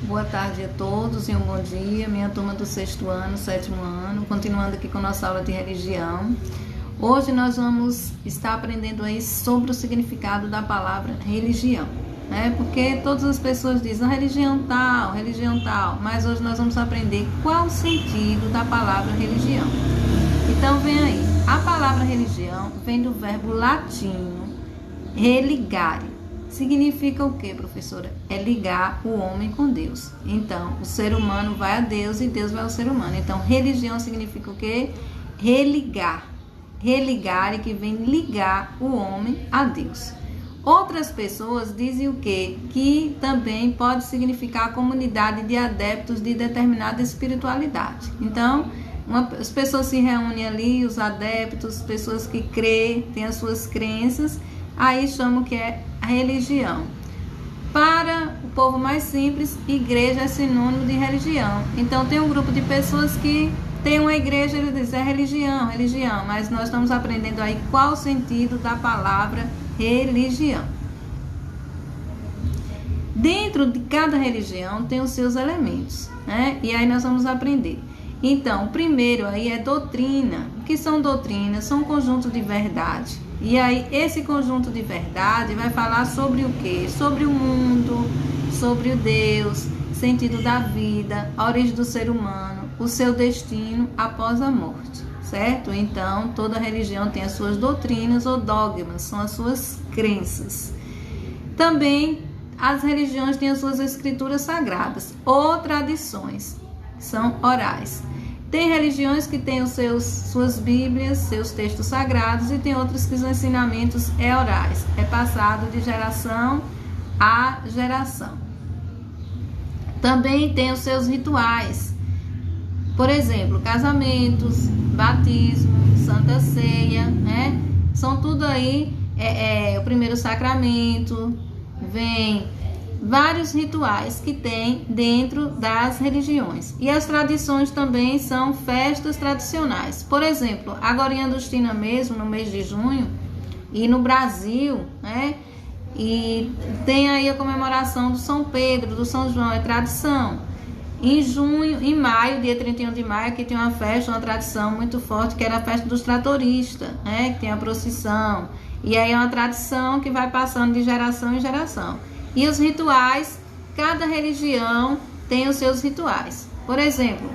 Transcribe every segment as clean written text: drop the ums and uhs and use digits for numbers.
Boa tarde a todos e um bom dia. Minha turma do 6º ano, 7º ano, continuando aqui com nossa aula de religião. Hoje nós vamos estar aprendendo aí sobre o significado da palavra religião, né? Porque todas as pessoas dizem religião tal, mas hoje nós vamos aprender qual o sentido da palavra religião. Então vem aí, a palavra religião vem do verbo latino religare. Significa o que, professora? É ligar o homem com Deus. Então, o ser humano vai a Deus e Deus vai ao ser humano. Então, religião significa o quê? Religar. Religare, que vem ligar o homem a Deus. Outras pessoas dizem o quê? Que também pode significar a comunidade de adeptos de determinada espiritualidade. Então, as pessoas se reúnem ali, os adeptos, pessoas que creem, têm as suas crenças, aí chamam que é a religião. Para o povo mais simples, igreja é sinônimo de religião. Então tem um grupo de pessoas que tem uma igreja, ele diz é religião, mas nós estamos aprendendo aí qual o sentido da palavra religião. Dentro de cada religião tem os seus elementos, né? E aí nós vamos aprender. Então, o primeiro aí é doutrina. O que são doutrinas? São um conjunto de verdade. E aí, esse conjunto de verdade vai falar sobre o quê? Sobre o mundo, sobre o Deus, sentido da vida, a origem do ser humano, o seu destino após a morte, certo? Então, toda religião tem as suas doutrinas ou dogmas, são as suas crenças. Também, as religiões têm as suas escrituras sagradas ou tradições, são orais. Tem religiões que têm suas bíblias, seus textos sagrados, e tem outras que os ensinamentos é orais, é passado de geração a geração. Também tem os seus rituais, por exemplo, casamentos, batismo, santa ceia, né? São tudo aí, o primeiro sacramento, vem vários rituais que tem dentro das religiões. E as tradições também são festas tradicionais. Por exemplo, agora em Agostina mesmo, no mês de junho, e no Brasil, né? E tem aí a comemoração do São Pedro, do São João, é tradição. Em maio, dia 31 de maio, aqui tem uma festa, uma tradição muito forte, que era a festa dos tratoristas, né? Que tem a procissão. E aí é uma tradição que vai passando de geração em geração. E os rituais, cada religião tem os seus rituais. Por exemplo,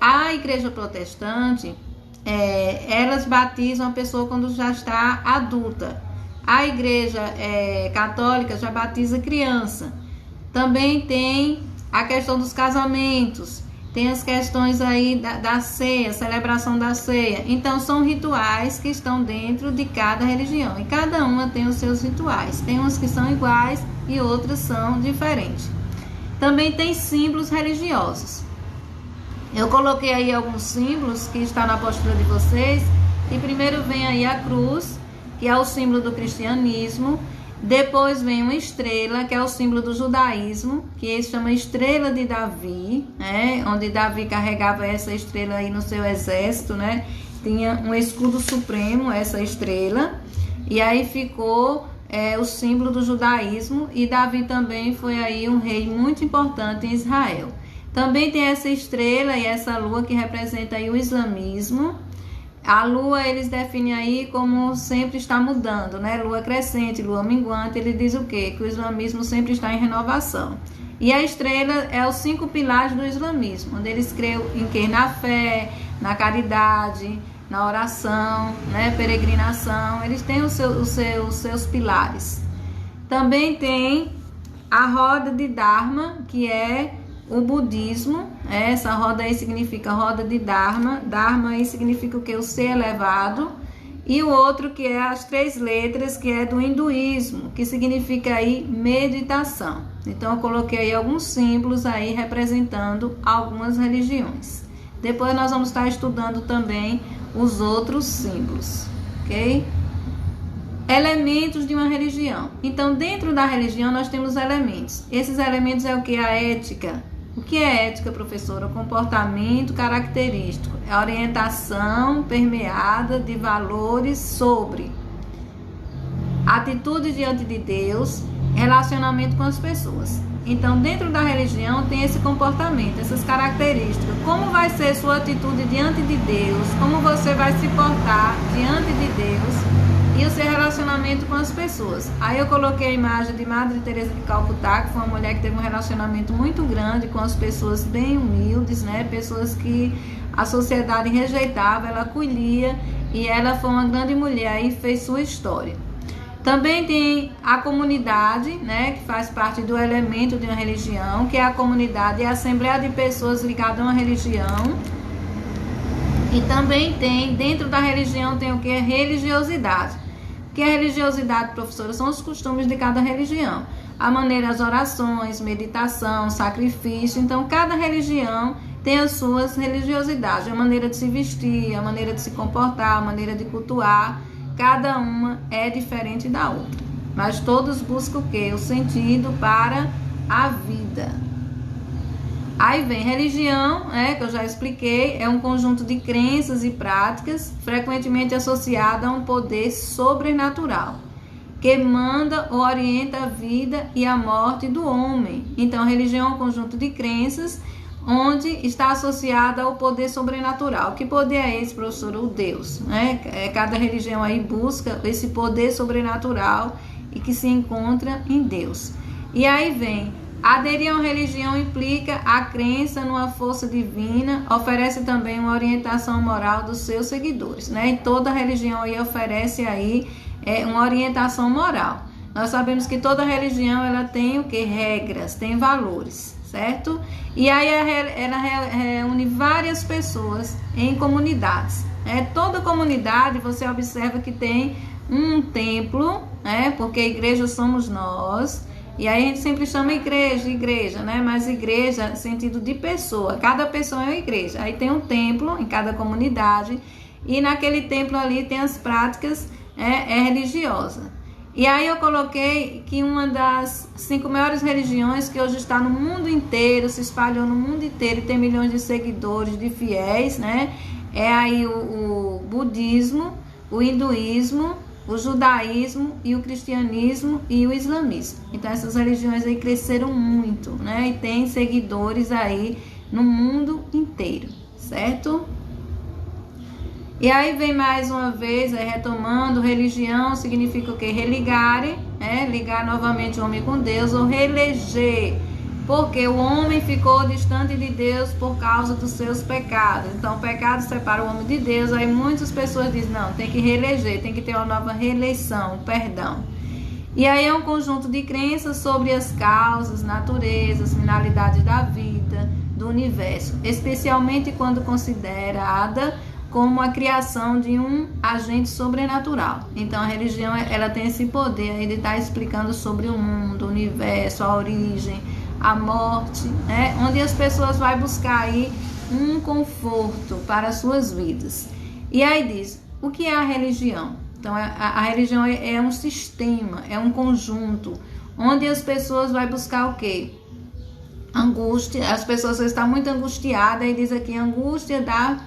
a igreja protestante, elas batizam a pessoa quando já está adulta. A igreja católica já batiza criança. Também tem a questão dos casamentos, tem as questões aí da ceia, celebração da ceia. Então, são rituais que estão dentro de cada religião. E cada uma tem os seus rituais. Tem uns que são iguais e outras são diferentes. Também tem símbolos religiosos. Eu coloquei aí alguns símbolos que estão na apostila de vocês. E primeiro vem aí a cruz, que é o símbolo do cristianismo. Depois vem uma estrela, que é o símbolo do judaísmo, que se chama Estrela de Davi, né? Onde Davi carregava essa estrela aí no seu exército, né? Tinha um escudo supremo, essa estrela, e aí ficou o símbolo do judaísmo, e Davi também foi aí um rei muito importante em Israel. Também tem essa estrela e essa lua que representa aí o islamismo. A lua eles definem aí como sempre está mudando, né? Lua crescente, lua minguante, ele diz o quê? Que o islamismo sempre está em renovação. E a estrela é os 5 pilares do islamismo, onde eles creem em quê? Na fé, na caridade, na oração, né? Peregrinação, eles têm os seus pilares. Também tem a roda de Dharma, que é o budismo. Essa roda aí significa roda de Dharma. Dharma aí significa o que? O ser elevado. E o outro que é as 3 letras, que é do hinduísmo, que significa aí meditação. Então eu coloquei aí alguns símbolos aí representando algumas religiões. Depois nós vamos estar estudando também os outros símbolos, ok? Elementos de uma religião. Então dentro da religião nós temos elementos. Esses elementos é o que? A ética. O que é ética, professora? O comportamento característico. É a orientação permeada de valores sobre atitude diante de Deus, relacionamento com as pessoas. Então, dentro da religião tem esse comportamento, essas características. Como vai ser sua atitude diante de Deus, como você vai se portar diante de Deus e o seu relacionamento com as pessoas. Aí eu coloquei a imagem de Madre Teresa de Calcutá, que foi uma mulher que teve um relacionamento muito grande com as pessoas bem humildes, né? Pessoas que a sociedade rejeitava, ela acolhia, e ela foi uma grande mulher e fez sua história. Também tem a comunidade, né, que faz parte do elemento de uma religião, que é a comunidade e a assembleia de pessoas ligadas a uma religião. E também tem, dentro da religião, tem o que? Religiosidade. O que é religiosidade, professora? São os costumes de cada religião. A maneira, as orações, meditação, sacrifício. Então, cada religião tem as suas religiosidades. A maneira de se vestir, a maneira de se comportar, a maneira de cultuar. Cada uma é diferente da outra, mas todos buscam o quê? O sentido para a vida. Aí vem religião, que eu já expliquei, é um conjunto de crenças e práticas frequentemente associada a um poder sobrenatural, que manda ou orienta a vida e a morte do homem. Então, religião é um conjunto de crenças onde está associada ao poder sobrenatural. Que poder é esse, professora? O Deus, né? Cada religião aí busca esse poder sobrenatural e que se encontra em Deus. E aí vem, aderir a uma religião implica a crença numa força divina, oferece também uma orientação moral dos seus seguidores, né? E toda religião aí oferece aí uma orientação moral. Nós sabemos que toda religião ela tem o que? Regras, tem valores, certo? E aí ela reúne várias pessoas em comunidades. Toda comunidade você observa que tem um templo, porque a igreja somos nós. E aí a gente sempre chama igreja, né? Mas igreja sentido de pessoa. Cada pessoa é uma igreja. Aí tem um templo em cada comunidade. E naquele templo ali tem as práticas religiosas. E aí eu coloquei que uma das 5 maiores religiões que hoje está no mundo inteiro, se espalhou no mundo inteiro e tem milhões de seguidores, de fiéis, né? É aí o budismo, o hinduísmo, o judaísmo e o cristianismo e o islamismo. Então essas religiões aí cresceram muito, né? E tem seguidores aí no mundo inteiro, certo? E aí vem mais uma vez, retomando, religião significa o quê? Religare, ligar novamente o homem com Deus, ou reeleger, porque o homem ficou distante de Deus por causa dos seus pecados. Então o pecado separa o homem de Deus, aí muitas pessoas dizem, não, tem que reeleger, tem que ter uma nova reeleição, perdão. E aí é um conjunto de crenças sobre as causas, naturezas, finalidades da vida, do universo, especialmente quando considerada como a criação de um agente sobrenatural. Então a religião ela tem esse poder aí de estar explicando sobre o mundo, o universo, a origem, a morte, onde as pessoas vão buscar aí um conforto para as suas vidas. E aí diz, o que é a religião? Então a religião é um sistema, é um conjunto, onde as pessoas vão buscar o quê? Angústia. As pessoas estão muito angustiadas e diz aqui, angústia da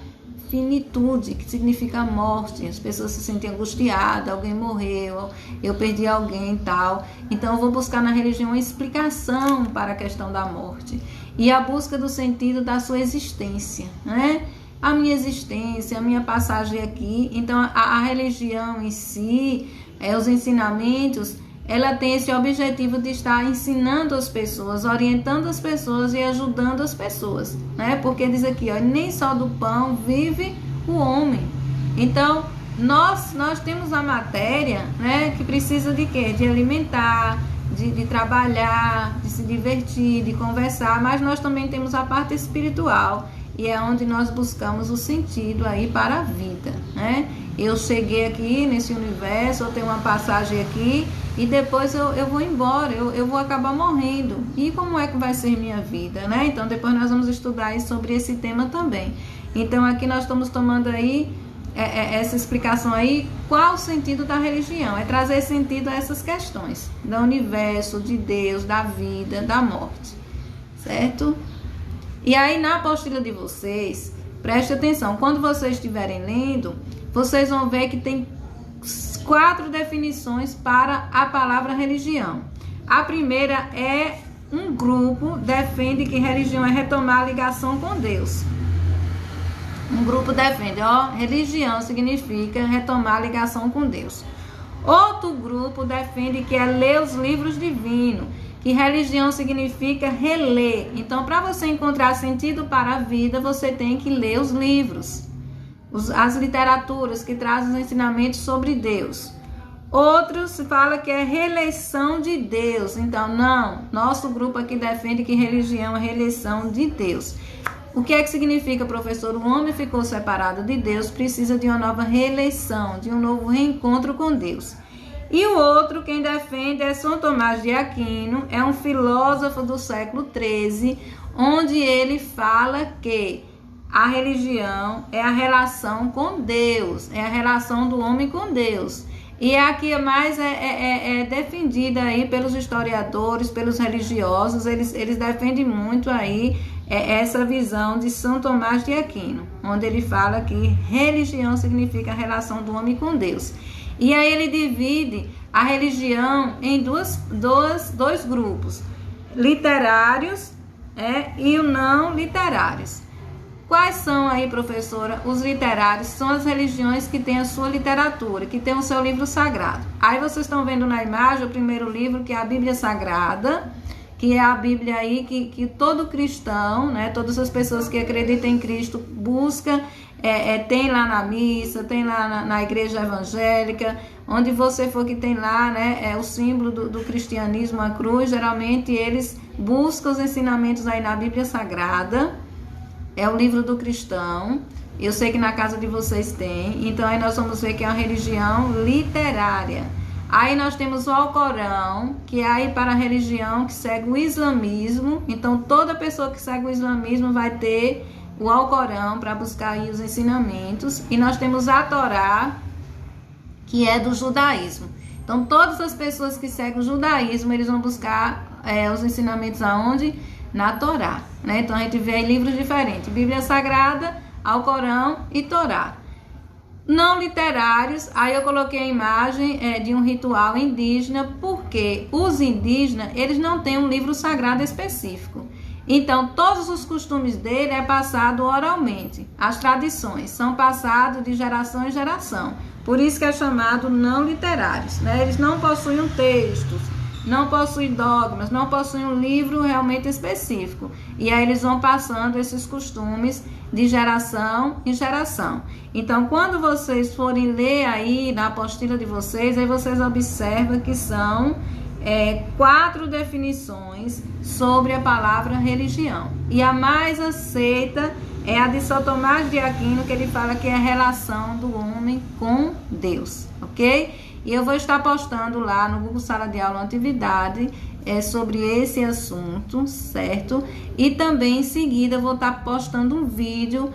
finitude, que significa morte. As pessoas se sentem angustiadas, alguém morreu, eu perdi alguém e tal. Então eu vou buscar na religião uma explicação para a questão da morte e a busca do sentido da sua existência, né? A minha existência, a minha passagem aqui. Então a religião em si, os ensinamentos, ela tem esse objetivo de estar ensinando as pessoas, orientando as pessoas e ajudando as pessoas, né? Porque diz aqui, nem só do pão vive o homem. Então, nós temos a matéria, né, que precisa de quê? De alimentar, de trabalhar, de se divertir, de conversar, mas nós também temos a parte espiritual, e é onde nós buscamos o sentido aí para a vida, né? Eu cheguei aqui nesse universo, eu tenho uma passagem aqui, e depois eu vou embora, eu vou acabar morrendo. E como é que vai ser minha vida, né? Então depois nós vamos estudar aí sobre esse tema também. Então aqui nós estamos tomando aí essa explicação aí, qual o sentido da religião? É trazer sentido a essas questões, do universo, de Deus, da vida, da morte, certo? E aí na apostila de vocês, preste atenção, quando vocês estiverem lendo, vocês vão ver que tem 4 definições para a palavra religião. A primeira é um grupo defende que religião é retomar a ligação com Deus. Um grupo defende, religião significa retomar a ligação com Deus. Outro grupo defende que é ler os livros divinos, que religião significa reler. Então, para você encontrar sentido para a vida, você tem que ler os livros, as literaturas que trazem os ensinamentos sobre Deus. Outros fala que é reeleição de Deus. Então, não, nosso grupo aqui defende que religião é reeleição de Deus. O que é que significa, professor? O homem ficou separado de Deus, precisa de uma nova reeleição, de um novo reencontro com Deus. E o outro, quem defende, é São Tomás de Aquino, é um filósofo do século XIII, onde ele fala que a religião é a relação com Deus, é a relação do homem com Deus. E é a que mais é defendida aí pelos historiadores, pelos religiosos, eles defendem muito aí essa visão de São Tomás de Aquino, onde ele fala que religião significa a relação do homem com Deus. E aí ele divide a religião em dois grupos, literários e o não literários. Quais são aí, professora? Os literários são as religiões que têm a sua literatura, que têm o seu livro sagrado. Aí vocês estão vendo na imagem o primeiro livro, que é a Bíblia Sagrada, que é a Bíblia aí que todo cristão, né, todas as pessoas que acreditam em Cristo busca, tem lá na missa, tem lá na igreja evangélica, onde você for que tem lá, né, o símbolo do cristianismo, a cruz. Geralmente eles buscam os ensinamentos aí na Bíblia Sagrada, é o livro do cristão. Eu sei que na casa de vocês tem, então aí nós vamos ver que é uma religião literária. Aí nós temos o Alcorão, que é aí para a religião que segue o islamismo. Então toda pessoa que segue o islamismo vai ter o Alcorão para buscar aí os ensinamentos. E nós temos a Torá, que é do judaísmo. Então todas as pessoas que seguem o judaísmo, eles vão buscar os ensinamentos aonde? Na Torá, né? Então a gente vê aí livros diferentes, Bíblia Sagrada, Alcorão e Torá. Não literários, aí eu coloquei a imagem de um ritual indígena, porque os indígenas, eles não têm um livro sagrado específico. Então, todos os costumes dele é passado oralmente. As tradições são passadas de geração em geração. Por isso que é chamado não literários, né? Eles não possuem textos, não possuem dogmas, não possuem um livro realmente específico. E aí eles vão passando esses costumes de geração em geração. Então, quando vocês forem ler aí na apostila de vocês, aí vocês observam que são 4 definições sobre a palavra religião. E a mais aceita é a de São Tomás de Aquino, que ele fala que é a relação do homem com Deus, ok? E eu vou estar postando lá no Google Sala de Aula uma atividade sobre esse assunto, certo? E também em seguida eu vou estar postando um vídeo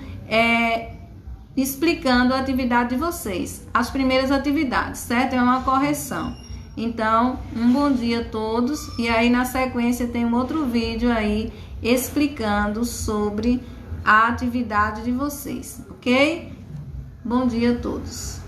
explicando a atividade de vocês, as primeiras atividades, certo? É uma correção. Então, um bom dia a todos. E aí na sequência tem um outro vídeo aí explicando sobre a atividade de vocês, ok? Bom dia a todos.